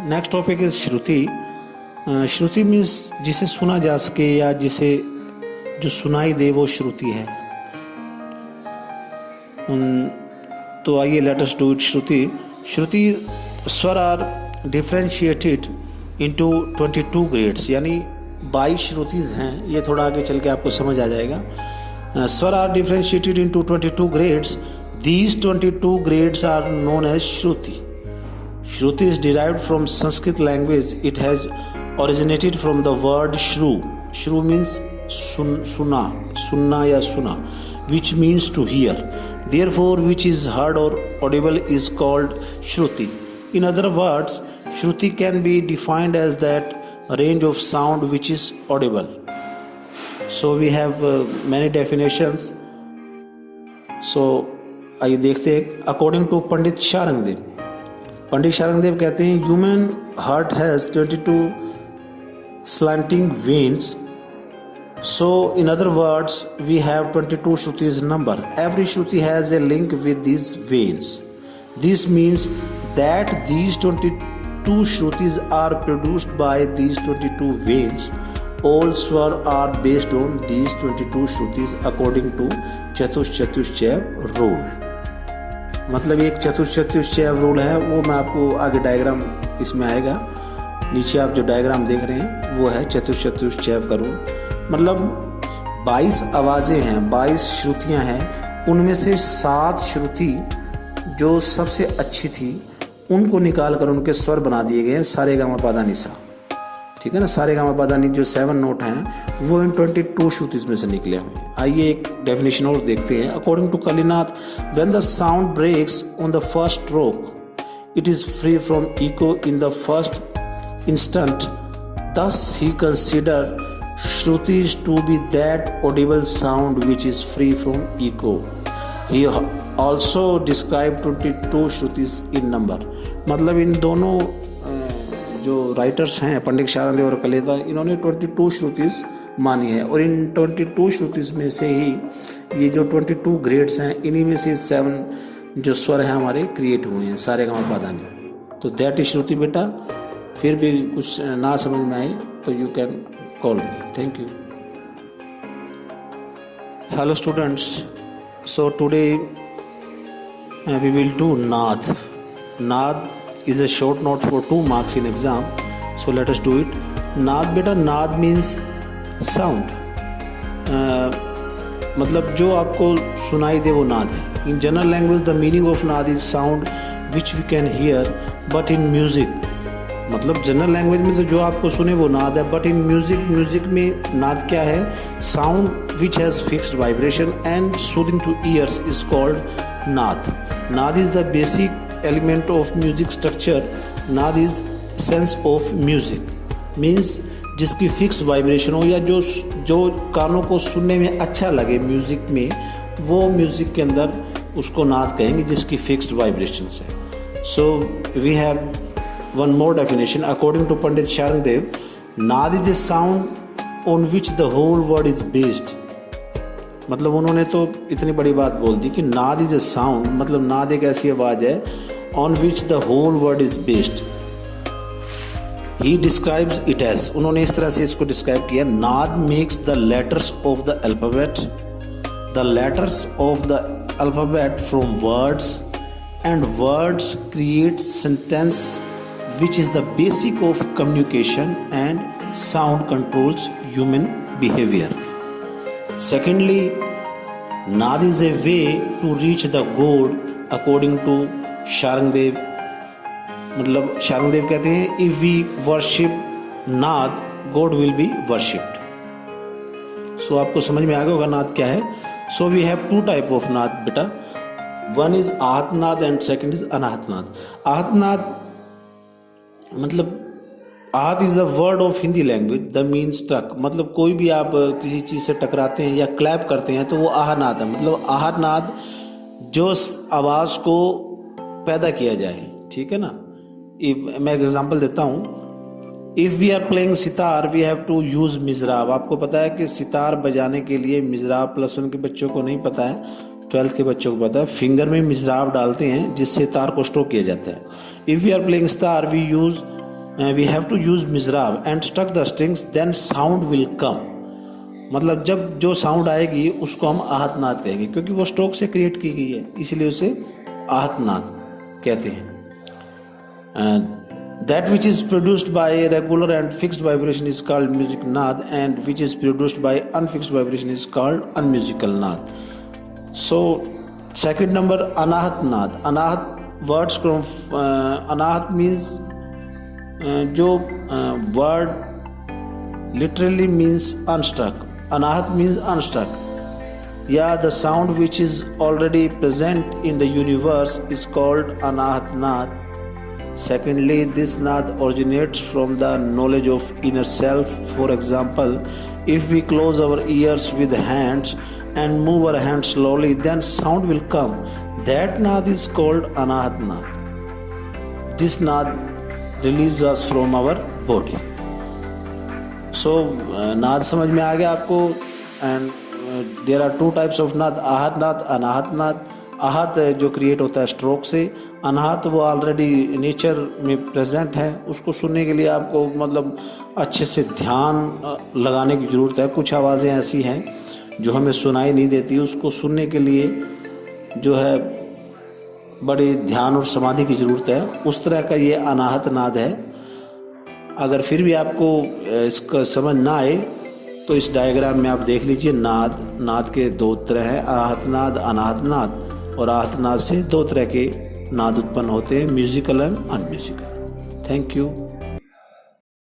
Next topic is Shruti. Shruti means जिसे सुना जा सके या जिसे जो सुनाई दे वो श्रुति है। तो आइए लेट अस डू इट। श्रुति स्वर आर डिफरेंशिएटेड इनटू 22 ग्रेड्स, यानी 22 श्रुतिज हैं। ये थोड़ा आगे चल के आपको समझ आ जाएगा। Swar are differentiated into 22 grades. These 22 grades are known as shruti. Shruti is derived from Sanskrit language. It has originated from the word shru. Shru means sunna ya suna, which means to hear. Therefore, which is heard or audible is called Shruti. In other words, Shruti can be defined as that range of sound which is audible. So we have many definitions. So आइए देखते हैं। According to पंडित शारंगदेव, पंडित शारंगदेव कहते हैं human heart has 22 slanting veins. So in other words, we have 22 Shrutis number. Every Shruti has a link with these veins. This means that these 22 Shrutis are produced by these 22 veins. All swar are based on these 22 Shrutis according to चतुश्चैव rule. मतलब एक चतुश्चैव rule है, वो मैं आपको आगे diagram इसमें आएगा। नीचे आप जो डायग्राम देख रहे हैं वो है चतुश्चैव का रूल। मतलब 22 आवाज़ें हैं, 22 श्रुतियां हैं। उनमें से 7 श्रुति जो सबसे अच्छी थी उनको निकाल कर उनके स्वर बना दिए गए हैं सारे गा मा पा धा नि सा। ठीक है ना। सारे गा मा पा धा नि जो 7 नोट हैं वो इन 22 श्रुतिज में से निकले हुए हैं। आइए एक डेफिनेशन और देखते हैं। According to Kallinath, when the sound breaks on the first stroke it is free from echo in the first instant. thus he considered shrutis to be that audible sound which is free from echo. He also described 22 shrutis in number. मतलब इन दोनों जो writers हैं पंडित शारंगदेव और कलिनाथ, इन्होंने 22 श्रुतिस मानी है। और इन 22 श्रुतिस में से ही ये जो 22 ग्रेड्स हैं इन्हीं में से 7 जो स्वर हैं हमारे क्रिएट हुए हैं सारे गा मा पा धा नि। तो दैट इज श्रुति बेटा। फिर भी कुछ ना समझ में आए तो you can call me. Thank you. Hello students, so today we will do naad. Naad is a short note for 2 marks in exam. So let us do it. नाद बेटा, नाद means sound. मतलब जो आपको सुनाई दे वो नाद है। In general language the meaning of नाद is sound which we can hear, but in music मतलब जनरल लैंग्वेज में तो जो आपको सुने वो नाद है, बट इन म्यूजिक में नाद क्या है? Sound which has fixed vibration and soothing two years is called नाद. नाद is the basic element of music structure. नाद is sense of music means जिसकी फिक्स्ड वाइब्रेशन हो या जो कानों को सुनने में अच्छा लगे म्यूजिक में, वो म्यूजिक के अंदर उसको नाद कहेंगे जिसकी फिक्स्ड वाइब्रेशन है. So we have one more definition according to Pandit Sharangdev. Nad is a sound on which the whole world is based. मतलब उन्होंने तो इतनी बड़ी बात बोल दी कि नाद इज ए साउंड, मतलब नाद एक ऐसी आवाज है on which the whole world is based. He describes it as, उन्होंने इस तरह से इसको डिस्क्राइब किया. Naad makes the letters of the alphabet, the letters of the alphabet from words and words create sentence which is the basic of communication and sound controls human behaviour. Secondly, naad is a way to reach the God according to Sharangdev. मतलब शारंगदेव कहते हैं if we worship नाद, God will be worshipped. So आपको समझ में आ गया होगा नाद क्या है. So we have two type of नाद बेटा. One is आहत नाद and second is अनाहत नाद. आहत नाद मतलब aahat is the word of Hindi language the mean struck. मतलब कोई भी आप किसी चीज़ से टकराते हैं या क्लैप करते हैं तो वो आह नाद है. मतलब आह नाद जो आवाज़ को पैदा किया जाए. ठीक है ना. मैं एक एग्जांपल देता हूँ. If we are playing sitar we have to use mizrab. आपको पता है कि सितार बजाने के लिए मिजराब +1 के बच्चों को नहीं पता है, 12th के बच्चों को पता है. फिंगर में मिजराब डालते हैं जिससे तार को स्ट्रोक किया जाता है. If we are playing sitar we use we have to use mizrab and struck the strings then sound will come. मतलब जब जो साउंड आएगी उसको हम आहत नाद कहेंगे, क्योंकि वो स्ट्रोक से क्रिएट की गई है, इसीलिए उसे आहत नाद कहते हैं। That which is produced by regular and fixed vibration is called music naad, and which is produced by unfixed vibration is called unmusical naad. So second number, anahat naad. Anahat words from anahat means जो word literally means unstruck. Anahat means unstruck. Yeah, the sound which is already present in the universe is called anahat naad. Secondly, this naad originates from the knowledge of inner self. For example, if we close our ears with hands and move our hands slowly, then sound will come. That naad is called anahat naad. This naad relieves us from our body. So, naad समझ में आ गया आपको? And there are two types of naad, ahat naad, anahat naad. आहत जो create होता है stroke से, अनाहत वो ऑलरेडी नेचर में प्रेजेंट है, उसको सुनने के लिए आपको मतलब अच्छे से ध्यान लगाने की ज़रूरत है। कुछ आवाज़ें ऐसी हैं जो हमें सुनाई नहीं देती, उसको सुनने के लिए जो है बड़े ध्यान और समाधि की ज़रूरत है। उस तरह का ये अनाहत नाद है। अगर फिर भी आपको इसका समझ ना आए तो इस डायग्राम में आप देख लीजिए। नाद के दो तरह हैं, आहत नाद, अनाहत नाद। और आहत नाद से दो तरह के नाद उत्पन्न होते हैं, musical and unmusical. Thank you.